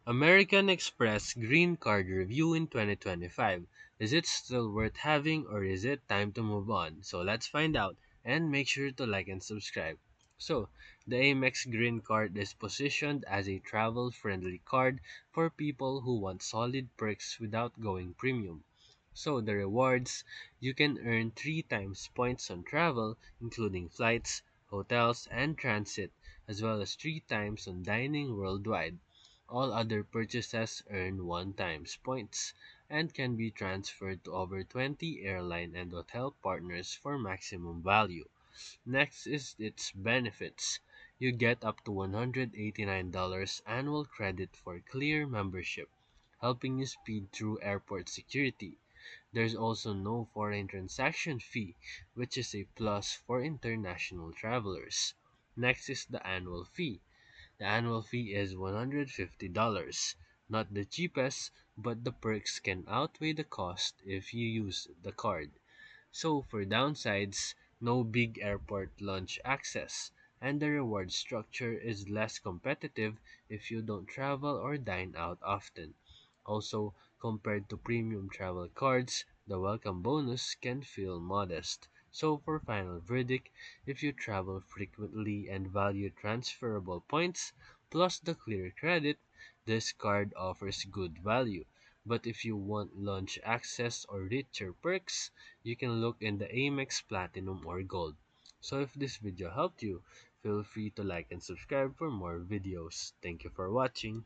American Express Green Card Review in 2025. Is it still worth having or is it time to move on? So let's find out and make sure to like and subscribe. So, the Amex Green Card is positioned as a travel friendly card for people who want solid perks without going premium. So, the rewards you can earn 3 times points on travel, including flights, hotels, and transit, as well as 3 times on dining worldwide. All other purchases earn 1 times points and can be transferred to over 20 airline and hotel partners for maximum value. Next is its benefits. You get up to $189 annual credit for Clear membership, helping you speed through airport security. There's also no foreign transaction fee, which is a plus for international travelers. Next is the annual fee. The annual fee is $150. Not the cheapest, but the perks can outweigh the cost if you use the card. So for downsides, no big airport lunch access, and the reward structure is less competitive if you don't travel or dine out often. Also, compared to premium travel cards, the welcome bonus can feel modest. So for final verdict, if you travel frequently and value transferable points plus the clear credit, this card offers good value. But if you want lunch access or richer perks, you can look in the Amex Platinum or Gold. So if this video helped you, feel free to like and subscribe for more videos. Thank you for watching.